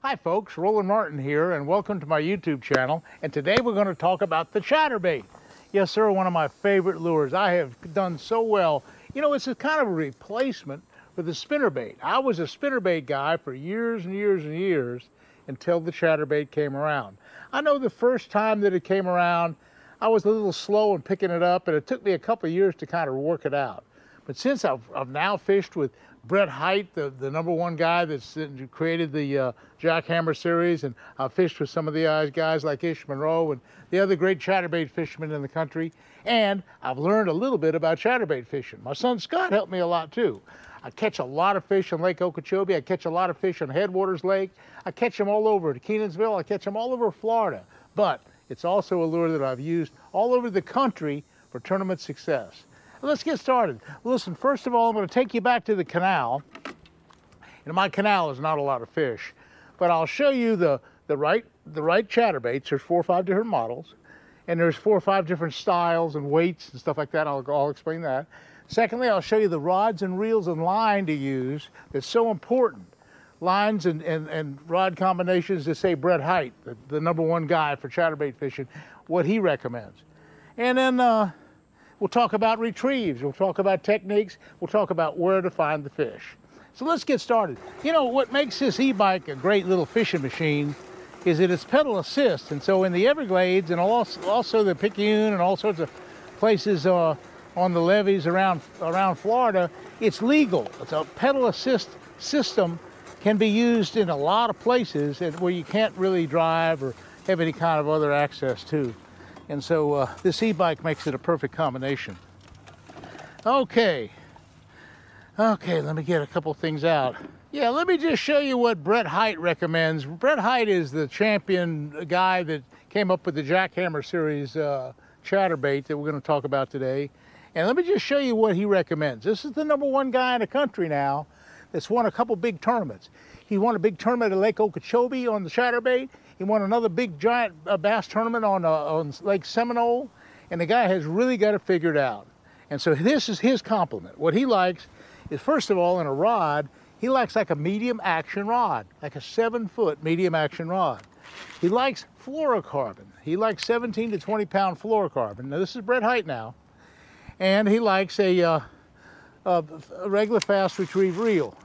Hi folks, Roland Martin here, and welcome to my YouTube channel. And today we're going to talk about the chatterbait. Yes sir, one of my favorite lures. I have done so well. You know, it's a kind of a replacement for the spinnerbait. I was a spinnerbait guy for years and years and years until the chatterbait came around. I know the first time that it came around, I was a little slow in picking it up, and it took me a couple of years to kind of work it out. But since I've now fished with Brett Hite, the #1 guy that's created the Jackhammer series, and I've fished with some of the guys like Ish Monroe and the other great chatterbait fishermen in the country, and I've learned a little bit about chatterbait fishing. My son Scott helped me a lot too. I catch a lot of fish on Lake Okeechobee. I catch a lot of fish on Headwaters Lake. I catch them all over at Kenansville. I catch them all over Florida. But it's also a lure that I've used all over the country for tournament success. Let's get started. Listen, first of all, I'm going to take you back to the canal. And my canal is not a lot of fish, but I'll show you the right chatterbaits. There's 4 or 5 different models, and there's 4 or 5 different styles and weights and stuff like that. I'll explain that. Secondly, I'll show you the rods and reels and line to use. That's so important. Lines and rod combinations to say Brett Hite, the #1 guy for chatterbait fishing, what he recommends. And then we'll talk about retrieves, we'll talk about techniques, we'll talk about where to find the fish. So let's get started. You know, what makes this e-bike a great little fishing machine is that it's pedal assist. And so in the Everglades and also the Picayune and all sorts of places on the levees around Florida, it's legal. It's a pedal assist system, can be used in a lot of places where you can't really drive or have any kind of other access to. And so this e-bike makes it a perfect combination. Okay, let me get a couple things out. Yeah, let me just show you what Brett Hite recommends. Brett Hite is the champion guy that came up with the Jackhammer series chatterbait that we're going to talk about today. And let me just show you what he recommends. This is the #1 guy in the country now that's won a couple big tournaments. He won a big tournament at Lake Okeechobee on the chatterbait. He won another big giant bass tournament on Lake Seminole, and the guy has really got it figured out. And so this is his compliment. What he likes is, first of all, in a rod, he likes like a medium action rod, like a 7-foot medium action rod. He likes fluorocarbon. He likes 17 to 20 pound fluorocarbon. Now this is Brett Hite now. And he likes a regular fast retrieve reel.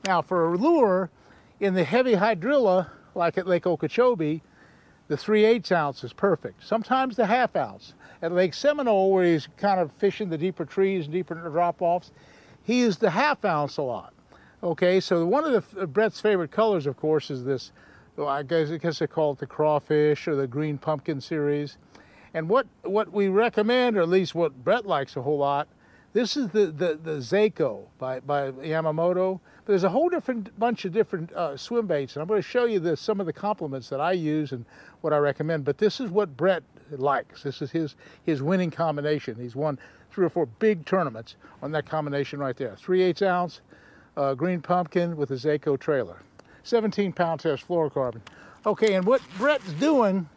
Now for a lure in the heavy hydrilla, like at Lake Okeechobee, the 3/8 ounce is perfect. Sometimes the 1/2 ounce. At Lake Seminole, where he's kind of fishing the deeper trees and deeper drop-offs, he used the 1/2 ounce a lot. Okay, so one of Brett's favorite colors, of course, is this, I guess they call it the crawfish or the green pumpkin series. And what we recommend, or at least what Brett likes a whole lot, this is the Zako by Yamamoto. But there's a whole bunch of different swim baits, and I'm going to show you some of the complements that I use and what I recommend. But this is what Brett likes. This is his winning combination. He's won 3 or 4 big tournaments on that combination right there. 3/8 ounce green pumpkin with a Zako trailer. 17 pound test fluorocarbon. Okay, and what Brett's doing,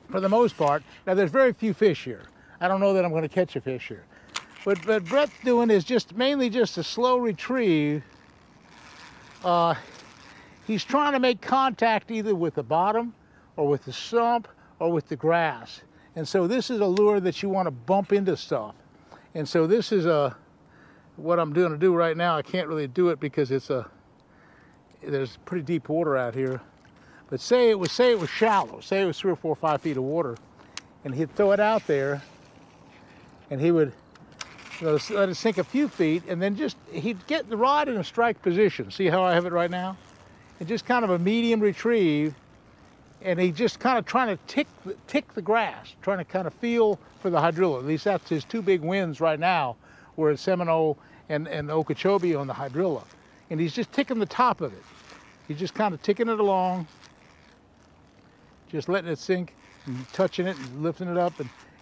for the most part, now there's very few fish here. I don't know that I'm going to catch a fish here. What Brett's doing is mainly just a slow retrieve. He's trying to make contact either with the bottom or with the sump or with the grass. And so this is a lure that you want to bump into stuff. And so this is what I'm going to do right now. I can't really do it because there's pretty deep water out here. But say it was shallow, say it was 3 or 4 or 5 feet of water, and he'd throw it out there, and he would let it sink a few feet, and then he'd get the rod in a strike position. See how I have it right now? And just kind of a medium retrieve, and he just kind of trying to tick the grass, trying to kind of feel for the hydrilla. At least that's his 2 big wins right now, were at Seminole and Okeechobee on the hydrilla. And he's just ticking the top of it. He's just kind of ticking it along, just letting it sink and touching it and lifting it up.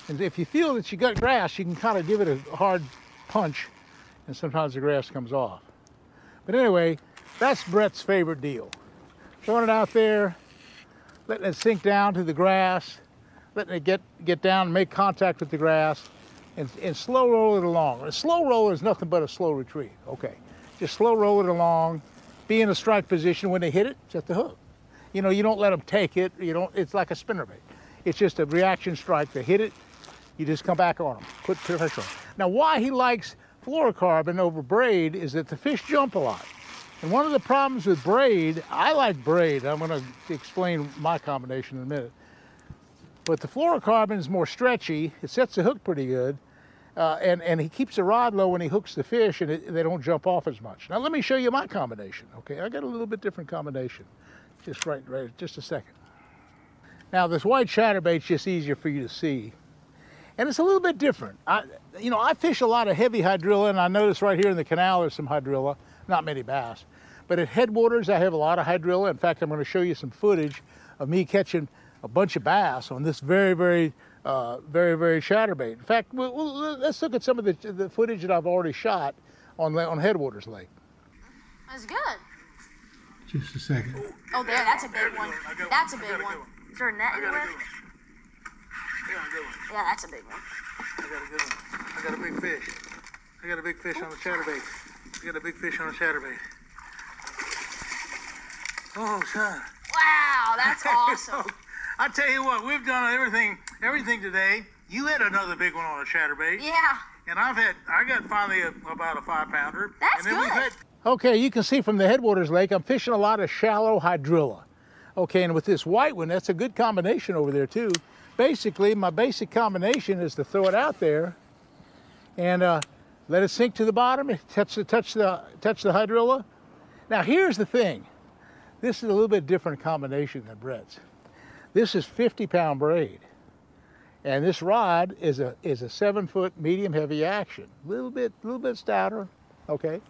And if you feel that you got grass, you can kind of give it a hard punch, and sometimes the grass comes off. But anyway, that's Brett's favorite deal. Throwing it out there, letting it sink down to the grass, letting it get down and make contact with the grass, and slow roll it along. A slow roll is nothing but a slow retrieve. Okay, just slow roll it along, be in a strike position. When they hit it, set the hook. You know, you don't let them take it. You don't. It's like a spinnerbait. It's just a reaction strike. They hit it, you just come back on them, put pressure on. Now, why he likes fluorocarbon over braid is that the fish jump a lot. And one of the problems with braid, I like braid. I'm going to explain my combination in a minute. But the fluorocarbon is more stretchy. It sets the hook pretty good. And he keeps the rod low when he hooks the fish, and they don't jump off as much. Now, let me show you my combination, okay? I got a little bit different combination. Just a second. Now, this white chatterbait's just easier for you to see. And it's a little bit different. You know, I fish a lot of heavy hydrilla, and I notice right here in the canal there's some hydrilla, not many bass. But at headwaters, I have a lot of hydrilla. In fact, I'm going to show you some footage of me catching a bunch of bass on this very chatterbait. In fact, let's look at some of the footage that I've already shot on Headwaters Lake. That's good. Just a second. Oh, there, that's a big one. That's a big one. Is there a net anywhere? Yeah, that's a big one. I got a good one. I got a big fish. I got a big fish on the chatterbait. I got a big fish on the chatterbait. Oh, son. Wow, that's awesome. I tell you what, we've done everything today. You had another big one on a chatterbait. Yeah. And I got finally about a 5-pounder. That's good. Okay, you can see from the Headwaters Lake, I'm fishing a lot of shallow hydrilla. Okay, and with this white one, that's a good combination over there too. Basically, my basic combination is to throw it out there and let it sink to the bottom, touch the hydrilla. Now here's the thing. This is a little bit different combination than Brett's. This is 50-pound braid. And this rod is a 7-foot medium heavy action. A little bit stouter, okay?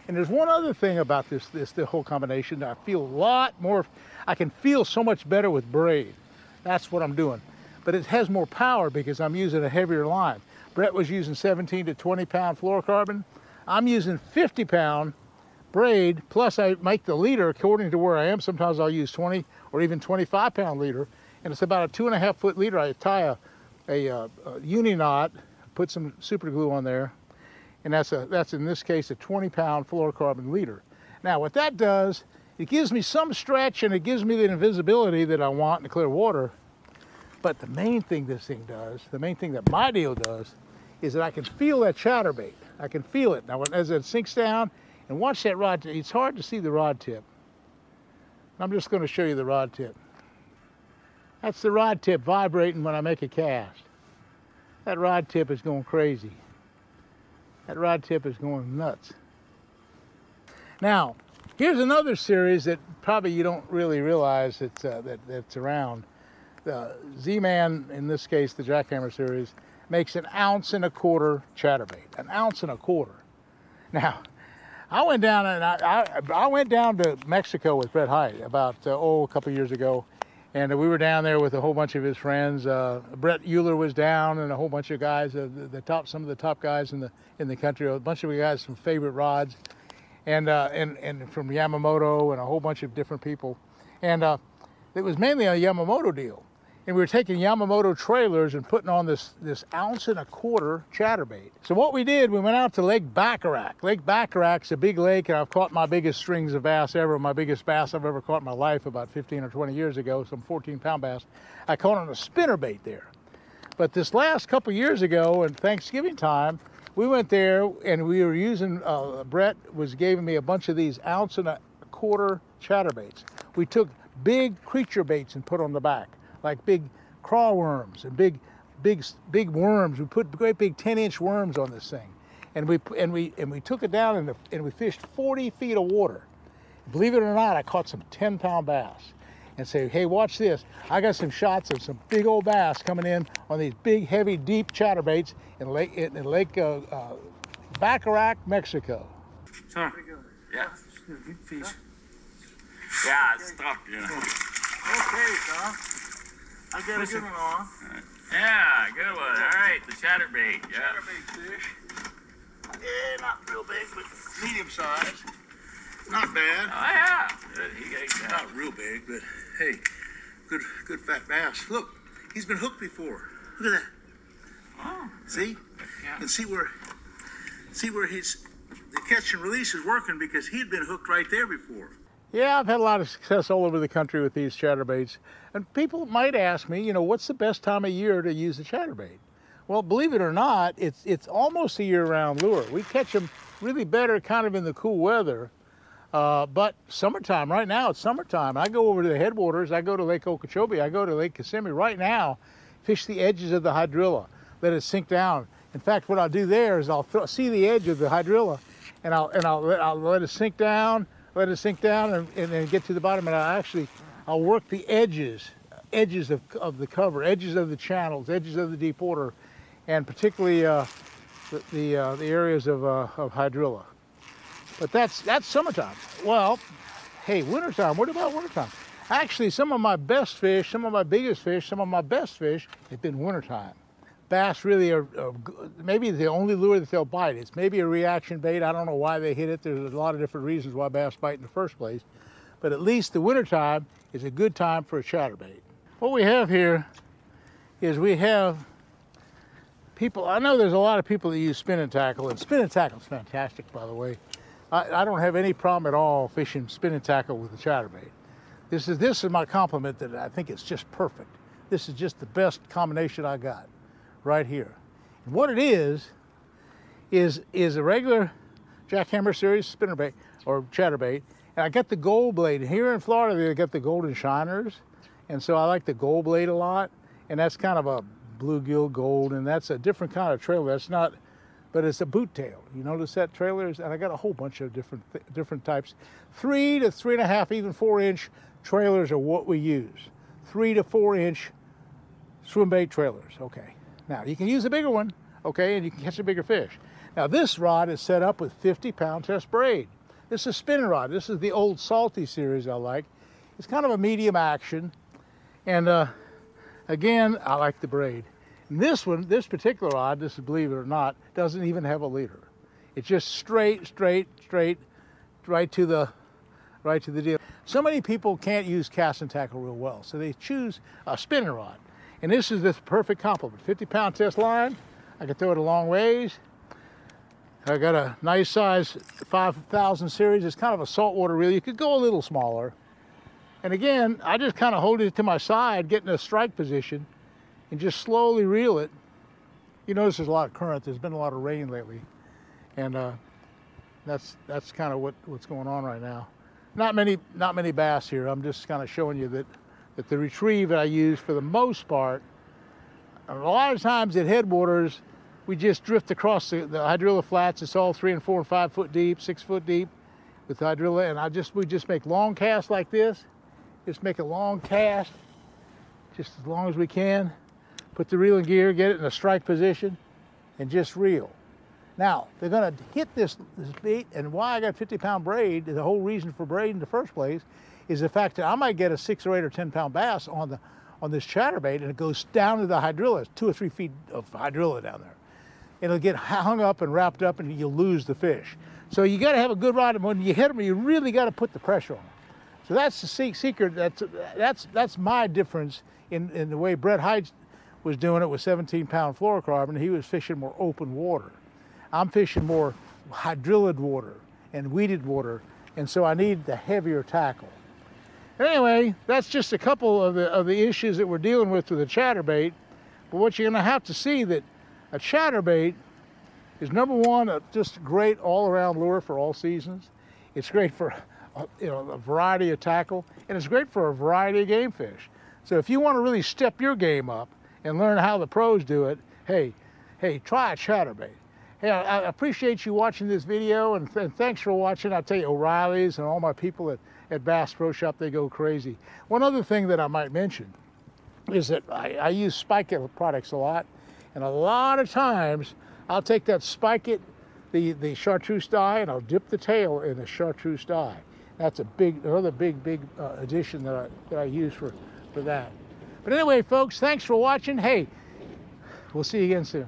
And there's one other thing about the whole combination. I feel a lot more, I can feel so much better with braid. That's what I'm doing. But it has more power because I'm using a heavier line. Brett was using 17 to 20-pound fluorocarbon. I'm using 50-pound braid, plus I make the leader according to where I am. Sometimes I'll use 20 or even 25-pound leader. And it's about a 2.5-foot leader. I tie a uni knot, put some super glue on there, and that's in this case a 20-pound fluorocarbon leader. Now what that does, it gives me some stretch and it gives me the invisibility that I want in the clear water. But the main thing this thing does, the main thing that my deal does, is that I can feel that chatterbait. I can feel it. Now as it sinks down, and watch that rod, it's hard to see the rod tip. I'm just going to show you the rod tip. That's the rod tip vibrating when I make a cast. That rod tip is going crazy. That rod tip is going nuts. Now, here's another series that probably you don't really realize that's around. The Z-Man, in this case the Jackhammer series, makes 1.25 ounce chatterbait. 1.25 ounces. Now, I went down and I went down to Mexico with Brett Hite about a couple years ago, and we were down there with a whole bunch of his friends. Brett Euler was down, and a whole bunch of guys, some of the top guys in the country, a bunch of guys from Favorite Rods, and from Yamamoto, and a whole bunch of different people, and it was mainly a Yamamoto deal. And we were taking Yamamoto trailers and putting on this 1.25 ounce chatterbait. So what we did, we went out to Lake Bacharach. Lake Bacharach's a big lake, and I've caught my biggest strings of bass ever. My biggest bass I've ever caught in my life about 15 or 20 years ago, some 14-pound bass. I caught on a spinnerbait there. But this last couple years ago, in Thanksgiving time, we went there and we were using, Brett was giving me a bunch of these 1.25 ounce chatterbaits. We took big creature baits and put on the back, like big crawl worms and big worms. We put great big 10-inch worms on this thing, and we took it down and we fished 40 feet of water. Believe it or not, I caught some 10-pound bass. And say, hey, watch this. I got some shots of some big old bass coming in on these big, heavy, deep chatterbaits in Lake Bacharach, Mexico. Sorry. Yeah. Fish. Yeah, it's tough, you know. Okay, Tom. I got a good one on. Yeah, good one. All right, the chatterbait. Yeah. Chatterbait fish. Yeah, not real big, but medium size. Not bad. Oh yeah. Good. He got that. Not real big, but hey, good fat bass. Look, he's been hooked before. Look at that. Oh. See? Yeah. And see where the catch and release is working because he'd been hooked right there before. Yeah, I've had a lot of success all over the country with these chatterbaits. And people might ask me, you know, what's the best time of year to use a chatterbait? Well, believe it or not, it's almost a year-round lure. We catch them really better kind of in the cool weather. But summertime, right now it's summertime. I go over to the headwaters, I go to Lake Okeechobee, I go to Lake Kissimmee right now, fish the edges of the hydrilla, let it sink down. In fact, what I'll do there is I'll see the edge of the hydrilla and I'll let it sink down, and then get to the bottom, and I'll work the edges of the cover, edges of the channels, edges of the deep water, and particularly the areas of hydrilla. But that's summertime. Well, hey, wintertime, what about wintertime? Actually, some of my best fish, some of my biggest fish, some of my best fish have been wintertime. Bass really are maybe the only lure that they'll bite. It's maybe a reaction bait. I don't know why they hit it. There's a lot of different reasons why bass bite in the first place. But at least the wintertime is a good time for a chatterbait. What we have here is we have people, I know there's a lot of people that use spinning tackle, and spinning tackle is fantastic, by the way. I don't have any problem at all fishing spinning tackle with a chatterbait. This is my compliment, that I think it's just perfect. This is just the best combination I got right here. And what it is a regular jackhammer series spinnerbait or chatterbait, and I got the gold blade. Here in Florida, they got the golden shiners, and so I like the gold blade a lot, and that's kind of a bluegill gold, and that's a different kind of trailer. That's not, but it's a boot tail. You notice that trailers, and I got a whole bunch of different types. 3 to 3.5, even 4-inch trailers are what we use. 3 to 4-inch swim bait trailers. Okay. Now you can use a bigger one, okay, and you can catch a bigger fish. Now this rod is set up with 50-pound test braid. This is a spinning rod. This is the old Salty series I like. It's kind of a medium action, and again, I like the braid. And this one, this particular rod, this is, believe it or not, doesn't even have a leader. It's just straight, right to the deal. So many people can't use casting tackle real well, so they choose a spinning rod. And this is this perfect complement. 50-pound test line. I can throw it a long ways. I got a nice size 5,000 series. It's kind of a saltwater reel. You could go a little smaller. And again, I just kind of hold it to my side, get in a strike position, and just slowly reel it. You notice there's a lot of current. There's been a lot of rain lately. And that's kind of what's going on right now. Not many bass here. I'm just kind of showing you that the retrieve that I use for the most part, a lot of times at headwaters, we just drift across the hydrilla flats. It's all 3 and 4 and 5 foot deep, 6 foot deep with the hydrilla, and we just make long casts like this. Just make a long cast, just as long as we can. Put the reel in gear, get it in a strike position, and just reel. Now, they're gonna hit this bait, and why I got 50-pound braid, the whole reason for braid in the first place, is the fact that I might get a 6 or 8 or 10-pound bass on this chatterbait, and it goes down to the hydrilla. It's 2 or 3 feet of hydrilla down there. It'll get hung up and wrapped up, and you'll lose the fish. So you got to have a good rod, and when you hit them, you really got to put the pressure on them. So that's the secret. That's my difference in the way Brett Hite was doing it with 17-pound fluorocarbon. He was fishing more open water. I'm fishing more hydrillid water and weeded water, and so I need the heavier tackle. Anyway, that's just a couple of the issues that we're dealing with the chatterbait. But what you're going to have to see, that a chatterbait is, number one, just great all-around lure for all seasons. It's great for a variety of tackle, and it's great for a variety of game fish. So if you want to really step your game up and learn how the pros do it, hey, try a chatterbait. Hey, I appreciate you watching this video, and thanks for watching. I tell you, O'Reilly's and all my people at Bass Pro Shop, they go crazy. One other thing that I might mention is that I use Spike It products a lot, and a lot of times I'll take that Spike It, the chartreuse dye, and I'll dip the tail in the chartreuse dye. That's another big addition that I use for that. But anyway, folks, thanks for watching. Hey, we'll see you again soon.